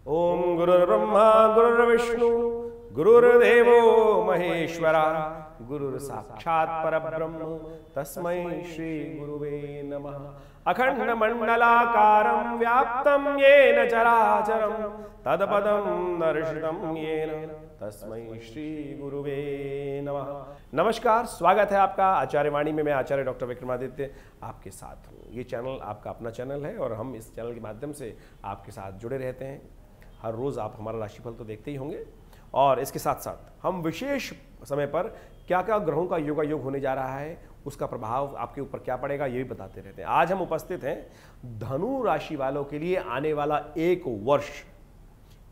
ओम गुरुर्ब्रह्मा गुरुर्विष्णु गुरुर्देवो महेश्वरा गुरुर् साक्षात् परब्रह्म तस्मै श्री गुरुवे नमः। अखंड मंडलाकारं व्याप्तं येन चराचरं तत्पदं दर्शितं येन तस्मै श्री गुरुवे नमः। नमस्कार, स्वागत है आपका आचार्यवाणी में। मैं आचार्य डॉक्टर विक्रमादित्य आपके साथ हूँ। ये चैनल आपका अपना चैनल है और हम इस चैनल के माध्यम से आपके साथ जुड़े रहते हैं। हर रोज़ आप हमारा राशिफल तो देखते ही होंगे और इसके साथ साथ हम विशेष समय पर क्या क्या ग्रहों का योगायोग होने जा रहा है, उसका प्रभाव आपके ऊपर क्या पड़ेगा, ये भी बताते रहते हैं। आज हम उपस्थित हैं धनु राशि वालों के लिए आने वाला एक वर्ष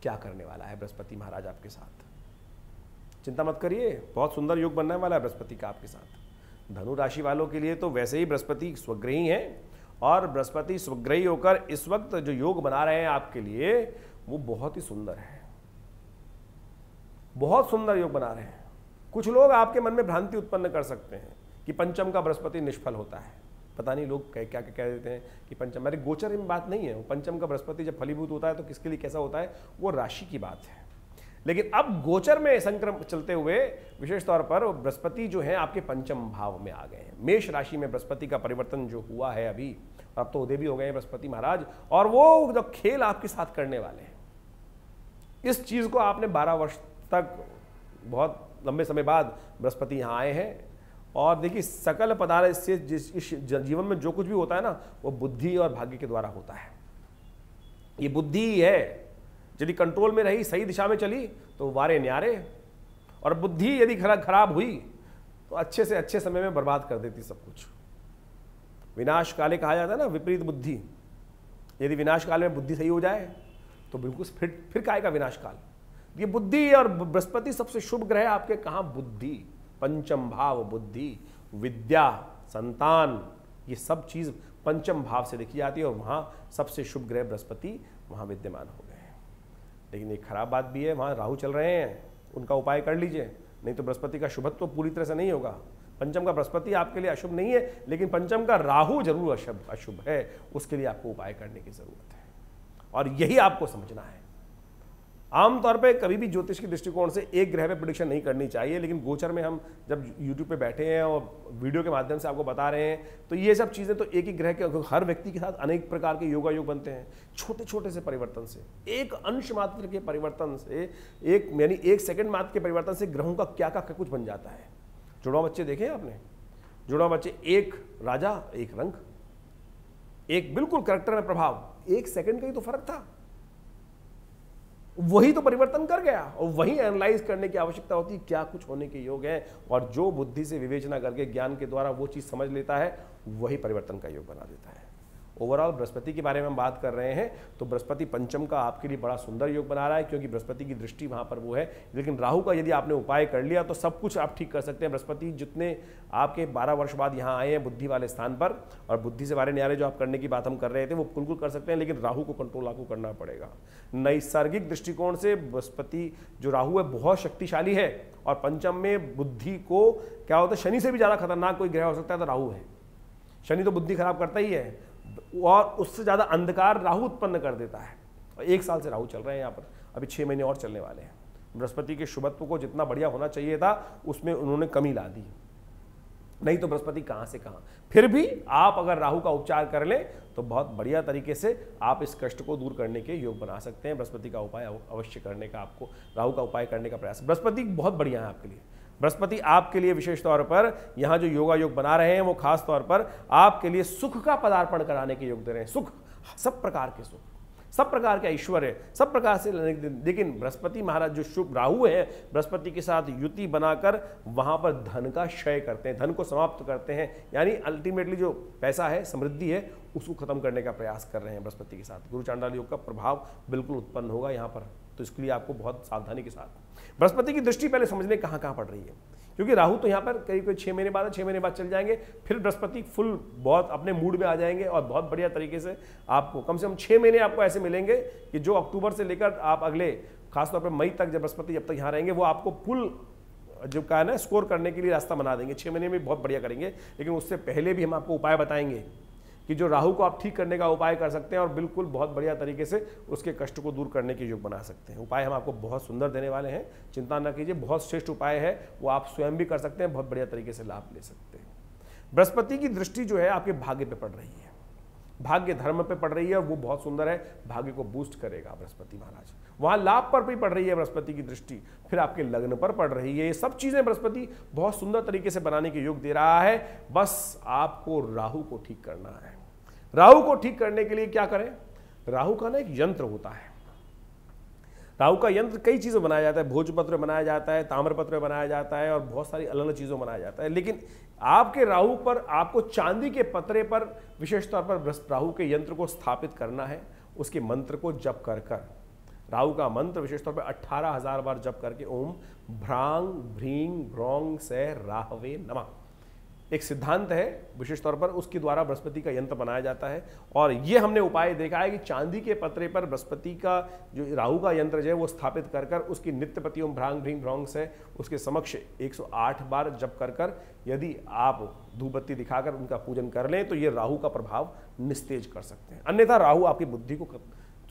क्या करने वाला है बृहस्पति महाराज आपके साथ। चिंता मत करिए, बहुत सुंदर योग बनने वाला है बृहस्पति का आपके साथ। धनु राशि वालों के लिए तो वैसे ही बृहस्पति स्वग्रही हैं और बृहस्पति स्वग्रही होकर इस वक्त जो योग बना रहे हैं आपके लिए वो बहुत ही सुंदर है, बहुत सुंदर योग बना रहे हैं। कुछ लोग आपके मन में भ्रांति उत्पन्न कर सकते हैं कि पंचम का बृहस्पति निष्फल होता है। पता नहीं लोग क्या क्या कह देते हैं कि पंचम, मेरे गोचर में बात नहीं है। वो पंचम का बृहस्पति जब फलीभूत होता है तो किसके लिए कैसा होता है वो राशि की बात है। लेकिन अब गोचर में संक्रमण चलते हुए विशेष तौर पर बृहस्पति जो है आपके पंचम भाव में आ गए हैं। मेष राशि में बृहस्पति का परिवर्तन जो हुआ है अभी, अब तो उदय भी हो गए हैं बृहस्पति महाराज, और वो जो खेल आपके साथ करने वाले हैं, इस चीज को आपने 12 वर्ष तक, बहुत लंबे समय बाद बृहस्पति यहाँ आए हैं। और देखिए सकल पदार्थ से इस जीवन में जो कुछ भी होता है ना वो बुद्धि और भाग्य के द्वारा होता है। ये बुद्धि ही है, यदि कंट्रोल में रही, सही दिशा में चली तो वारे न्यारे, और बुद्धि यदि खराब हुई तो अच्छे से अच्छे समय में बर्बाद कर देती सब कुछ। विनाश काले कहा जाता है ना, विपरीत बुद्धि। यदि विनाश काल में बुद्धि सही हो जाए तो बिल्कुल फिर काहे का विनाश काल। ये बुद्धि और बृहस्पति सबसे शुभ ग्रह आपके कहाँ, बुद्धि, पंचम भाव, बुद्धि, विद्या, संतान, ये सब चीज पंचम भाव से देखी जाती है और वहां सबसे शुभ ग्रह बृहस्पति वहां विद्यमान हो गए हैं। लेकिन एक खराब बात भी है, वहां राहु चल रहे हैं, उनका उपाय कर लीजिए, नहीं तो बृहस्पति का शुभत्व तो पूरी तरह से नहीं होगा। पंचम का बृहस्पति आपके लिए अशुभ नहीं है, लेकिन पंचम का राहु जरूर अशुभ है, उसके लिए आपको उपाय करने की जरूरत है और यही आपको समझना है। आमतौर पे कभी भी ज्योतिष के दृष्टिकोण से एक ग्रह पे प्रेडिक्शन नहीं करनी चाहिए, लेकिन गोचर में हम जब यूट्यूब पे बैठे हैं और वीडियो के माध्यम से आपको बता रहे हैं तो ये सब चीज़ें तो एक ही ग्रह के, हर व्यक्ति के साथ अनेक प्रकार के योगायोग बनते हैं। छोटे छोटे से परिवर्तन से, एक अंश मात्र के परिवर्तन से, यानी 1 सेकंड मात्र के परिवर्तन से ग्रहों का क्या क्या कुछ बन जाता है। जुड़वा बच्चे देखे आपने, जुड़वा बच्चे, एक राजा एक रंग, एक बिल्कुल कैरेक्टर में प्रभाव, 1 सेकंड का ही तो फर्क था, वही तो परिवर्तन कर गया। और वही एनालाइज करने की आवश्यकता होती है क्या कुछ होने के योग है, और जो बुद्धि से विवेचना करके ज्ञान के द्वारा वो चीज समझ लेता है वही परिवर्तन का योग बना देता है। ओवरऑल बृहस्पति के बारे में हम बात कर रहे हैं तो बृहस्पति पंचम का आपके लिए बड़ा सुंदर योग बना रहा है, क्योंकि बृहस्पति की दृष्टि वहां पर वो है। लेकिन राहु का यदि आपने उपाय कर लिया तो सब कुछ आप ठीक कर सकते हैं। बृहस्पति जितने आपके 12 वर्ष बाद यहाँ आए हैं बुद्धि वाले स्थान पर, और बुद्धि से वारे न्यारे जो आप करने की बात हम कर रहे थे वो बिल्कुल कर सकते हैं, लेकिन राहु को कंट्रोल आपको करना पड़ेगा। नैसर्गिक दृष्टिकोण से बृहस्पति जो राहु है बहुत शक्तिशाली है, और पंचम में बुद्धि को क्या होता है, शनि से भी ज़्यादा खतरनाक कोई ग्रह हो सकता है तो राहु है। शनि तो बुद्धि खराब करता ही है और उससे ज़्यादा अंधकार राहु उत्पन्न कर देता है। और 1 साल से राहु चल रहे हैं यहाँ पर, अभी 6 महीने और चलने वाले हैं। बृहस्पति के शुभत्व को जितना बढ़िया होना चाहिए था उसमें उन्होंने कमी ला दी, नहीं तो बृहस्पति कहाँ से कहाँ। फिर भी आप अगर राहु का उपचार कर लें तो बहुत बढ़िया तरीके से आप इस कष्ट को दूर करने के योग बना सकते हैं। बृहस्पति का उपाय अवश्य करने का, आपको राहु का उपाय करने का प्रयास। बृहस्पति बहुत बढ़िया है आपके लिए। बृहस्पति आपके लिए विशेष तौर पर यहाँ जो योगा योग बना रहे हैं वो खास तौर पर आपके लिए सुख का पदार्पण कराने के योग दे रहे हैं। सुख, सब प्रकार के सुख, सब प्रकार के ऐश्वर्य, सब प्रकार से। लेकिन बृहस्पति महाराज जो शुभ राहु है, बृहस्पति के साथ युति बनाकर वहां पर धन का क्षय करते हैं, धन को समाप्त करते हैं, यानी अल्टीमेटली जो पैसा है, समृद्धि है, उसको खत्म करने का प्रयास कर रहे हैं बृहस्पति के साथ। गुरु चांडाल योग का प्रभाव बिल्कुल उत्पन्न होगा यहाँ पर, तो इसके लिए आपको बहुत सावधानी के साथ बृहस्पति की दृष्टि पहले समझने कहाँ कहाँ पड़ रही है, क्योंकि राहु तो यहाँ पर करीब 6 महीने बाद, 6 महीने बाद चल जाएंगे, फिर बृहस्पति फुल बहुत अपने मूड में आ जाएंगे और बहुत बढ़िया तरीके से आपको कम से कम 6 महीने आपको ऐसे मिलेंगे कि जो अक्टूबर से लेकर आप अगले खासतौर पर मई तक जब बृहस्पति जब तक यहाँ रहेंगे वो आपको फुल जो कहा ना स्कोर करने के लिए रास्ता बना देंगे। 6 महीने में बहुत बढ़िया करेंगे, लेकिन उससे पहले भी हम आपको उपाय बताएंगे कि जो राहु को आप ठीक करने का उपाय कर सकते हैं और बिल्कुल बहुत बढ़िया तरीके से उसके कष्ट को दूर करने के योग बना सकते हैं। उपाय हम आपको बहुत सुंदर देने वाले हैं, चिंता न कीजिए, बहुत श्रेष्ठ उपाय है, वो आप स्वयं भी कर सकते हैं, बहुत बढ़िया तरीके से लाभ ले सकते हैं। बृहस्पति की दृष्टि जो है आपके भाग्य पे पड़ रही है, भाग्य धर्म पे पड़ रही है, वो बहुत सुंदर है, भाग्य को बूस्ट करेगा बृहस्पति महाराज। वहां लाभ पर भी पड़ रही है बृहस्पति की दृष्टि, फिर आपके लग्न पर पड़ रही है। ये सब चीजें बृहस्पति बहुत सुंदर तरीके से बनाने के योग दे रहा है। बस आपको राहु को ठीक करना है। राहु को ठीक करने के लिए क्या करें? राहु का ना एक यंत्र होता है, राहु का यंत्र कई चीज़ों बनाया जाता है, भोजपत्र बनाया जाता है, ताम्रपत्र बनाया जाता है और बहुत सारी अलग अलग चीज़ों बनाया जाता है। लेकिन आपके राहु पर आपको चांदी के पत्रे पर विशेष तौर पर राहु के यंत्र को स्थापित करना है। उसके मंत्र को जप कर कर, राहु का मंत्र विशेष तौर पर 18,000 बार जप करके ओम भ्रांग भ्रींग भ्रौंग से राहवे नमः, एक सिद्धांत है विशेष तौर पर, उसके द्वारा बृहस्पति का यंत्र बनाया जाता है। और ये हमने उपाय देखा है कि चांदी के पत्रे पर बृहस्पति का जो राहु का यंत्र जो है वो स्थापित कर कर उसकी नित्यपति ओम भ्रांग भ्रींग भ्रौंग से उसके समक्ष 108 बार जप कर कर यदि आप धूप बत्ती दिखाकर उनका पूजन कर लें तो ये राहु का प्रभाव निस्तेज कर सकते हैं। अन्यथा राहु आपकी बुद्धि को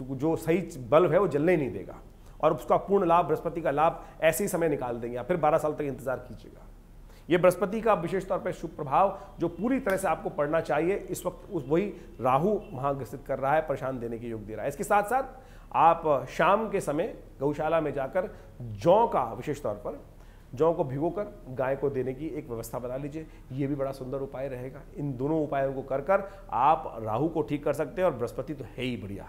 जो सही बल्ब है वो जलने ही नहीं देगा और उसका पूर्ण लाभ, बृहस्पति का लाभ ऐसे ही समय निकाल देंगे आप, फिर 12 साल तक इंतजार कीजिएगा। ये बृहस्पति का विशेष तौर पर शुभ प्रभाव जो पूरी तरह से आपको पढ़ना चाहिए, इस वक्त वही राहु वहां ग्रसित कर रहा है, परेशान देने के योग दे रहा है। इसके साथ साथ आप शाम के समय गौशाला में जाकर जौ का विशेष तौर पर जौ को भिगोकर गाय को देने की एक व्यवस्था बना लीजिए, ये भी बड़ा सुंदर उपाय रहेगा। इन दोनों उपायों को कर कर आप राहु को ठीक कर सकते हैं और बृहस्पति तो है ही बढ़िया।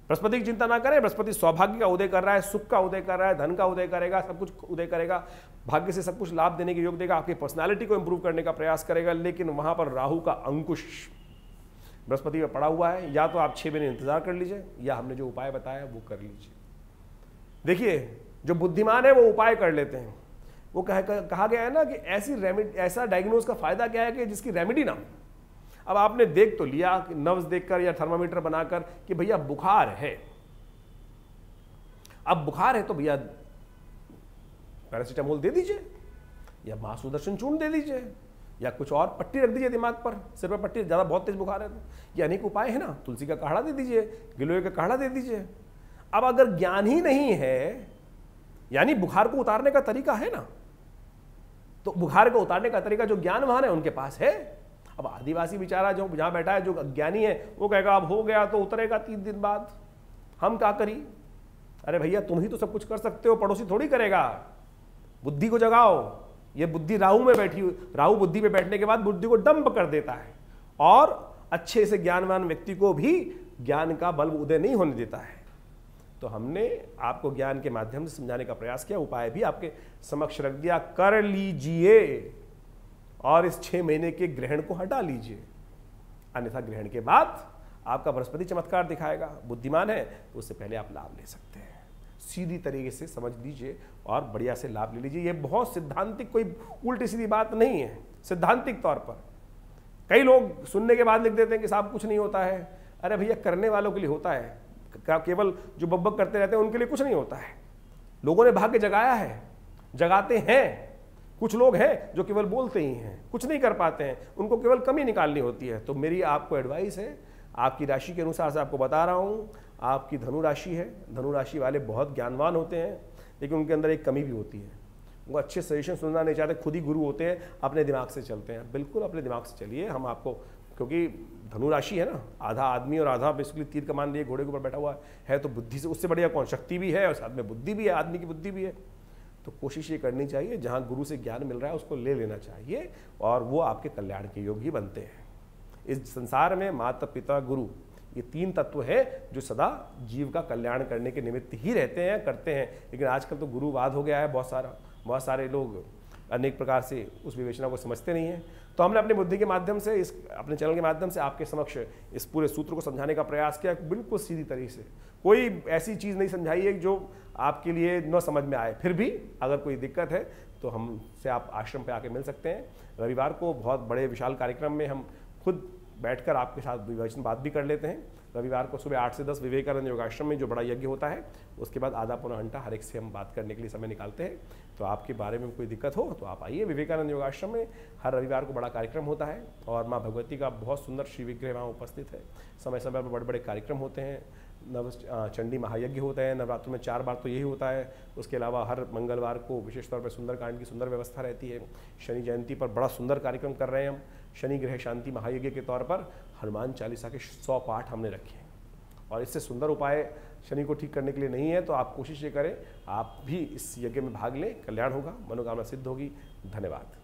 बृहस्पति की चिंता ना करें, बृहस्पति सौभाग्य का उदय कर रहा है, सुख का उदय कर रहा है, धन का उदय करेगा, सब कुछ उदय करेगा, भाग्य से सब कुछ लाभ देने के योग देगा, आपकी पर्सनालिटी को इंप्रूव करने का प्रयास करेगा। लेकिन वहां पर राहु का अंकुश बृहस्पति में पड़ा हुआ है, या तो आप 6 महीने इंतजार कर लीजिए या हमने जो उपाय बताया वो कर लीजिए। देखिए जो बुद्धिमान है वो उपाय कर लेते हैं। वो कहा गया है ना कि ऐसा डायग्नोज का फायदा क्या है कि जिसकी रेमेडी ना हो। अब आपने देख तो लिया नब्ज देखकर या थर्मामीटर बनाकर कि भैया बुखार है, अब बुखार है तो भैया पैरासीटामोल दे दीजिए या महासुदर्शन चूर्ण दे दीजिए या कुछ और पट्टी रख दीजिए दिमाग पर, सिर पर पट्टी, ज्यादा बहुत तेज बुखार है तो ये अनेक उपाय है ना। तुलसी का काढ़ा दे दीजिए, गिलोय का काढ़ा दे दीजिए। अब अगर ज्ञान ही नहीं है, यानी बुखार को उतारने का तरीका है ना, तो बुखार को उतारने का तरीका जो ज्ञानवान है उनके पास है। अब आदिवासी बेचारा जो जहां बैठा है, जो अज्ञानी है, वो कहेगा अब हो गया तो उतरेगा 3 दिन बाद, हम क्या करी। अरे भैया तुम ही तो सब कुछ कर सकते हो, पड़ोसी थोड़ी करेगा। बुद्धि को जगाओ। ये बुद्धि राहु में बैठी, राहु बुद्धि में बैठने के बाद बुद्धि को डंप कर देता है और अच्छे से ज्ञानवान व्यक्ति को भी ज्ञान का बल्ब उदय नहीं होने देता है। तो हमने आपको ज्ञान के माध्यम से समझाने का प्रयास किया, उपाय भी आपके समक्ष रख दिया, कर लीजिए और इस 6 महीने के ग्रहण को हटा लीजिए। अन्यथा ग्रहण के बाद आपका बृहस्पति चमत्कार दिखाएगा। बुद्धिमान है तो उससे पहले आप लाभ ले सकते हैं। सीधी तरीके से समझ लीजिए और बढ़िया से लाभ ले लीजिए। ये बहुत सिद्धांतिक, कोई उल्टी सीधी बात नहीं है, सिद्धांतिक तौर पर। कई लोग सुनने के बाद लिख देते हैं कि साहब कुछ नहीं होता है। अरे भैया करने वालों के लिए होता है, केवल जो बकबक करते रहते हैं उनके लिए कुछ नहीं होता है। लोगों ने भाग्य जगाया है, जगाते हैं। कुछ लोग हैं जो केवल बोलते ही हैं, कुछ नहीं कर पाते हैं, उनको केवल कमी निकालनी होती है। तो मेरी आपको एडवाइस है, आपकी राशि के अनुसार से आपको बता रहा हूँ, आपकी धनु राशि है, धनु राशि वाले बहुत ज्ञानवान होते हैं, लेकिन उनके अंदर एक कमी भी होती है। वो अच्छे सजेशन सुनना नहीं चाहते, खुद ही गुरु होते हैं, अपने दिमाग से चलते हैं। बिल्कुल अपने दिमाग से चलिए। हम आपको, क्योंकि धनु राशि है ना, आधा आदमी और आधा बेसिकली तीर कमान लिए घोड़े के ऊपर बैठा हुआ है, तो बुद्धि से उससे बढ़िया कौन, शक्ति भी है और साथ में बुद्धि भी है, आदमी की बुद्धि भी है। तो कोशिश ये करनी चाहिए, जहाँ गुरु से ज्ञान मिल रहा है उसको ले लेना चाहिए और वो आपके कल्याण के योग ही बनते हैं। इस संसार में माता पिता गुरु, ये 3 तत्व हैं जो सदा जीव का कल्याण करने के निमित्त ही रहते हैं, करते हैं। लेकिन आजकल तो गुरुवाद हो गया है, बहुत सारे लोग अनेक प्रकार से उस विवेचना को समझते नहीं हैं। तो हमने अपनी बुद्धि के माध्यम से, इस अपने चैनल के माध्यम से आपके समक्ष इस पूरे सूत्र को समझाने का प्रयास किया, बिल्कुल सीधी तरीके से। कोई ऐसी चीज़ नहीं समझाई है जो आपके लिए न समझ में आए। फिर भी अगर कोई दिक्कत है तो हमसे आप आश्रम पे आके मिल सकते हैं। रविवार को बहुत बड़े विशाल कार्यक्रम में हम खुद बैठकर आपके साथ विवेचन बात भी कर लेते हैं। रविवार को सुबह 8 से 10 विवेकानंद योगाश्रम में जो बड़ा यज्ञ होता है, उसके बाद आधा पौना घंटा हर एक से हम बात करने के लिए समय निकालते हैं। तो आपके बारे में कोई दिक्कत हो तो आप आइए विवेकानंद योगाश्रम में, हर रविवार को बड़ा कार्यक्रम होता है और माँ भगवती का बहुत सुंदर श्री विग्रह वहाँ उपस्थित है। समय समय पर बड़े बड़े कार्यक्रम होते हैं, चंडी महायज्ञ होते हैं, नवरात्र में 4 बार तो यही होता है। उसके अलावा हर मंगलवार को विशेष तौर पर सुंदरकांड की सुंदर व्यवस्था रहती है। शनि जयंती पर बड़ा सुंदर कार्यक्रम कर रहे हैं हम। शनि ग्रह शांति महायज्ञ के तौर पर हनुमान चालीसा के 100 पाठ हमने रखे हैं और इससे सुंदर उपाय शनि को ठीक करने के लिए नहीं है। तो आप कोशिश ये करें, आप भी इस यज्ञ में भाग लें, कल्याण होगा, मनोकामना सिद्ध होगी। धन्यवाद।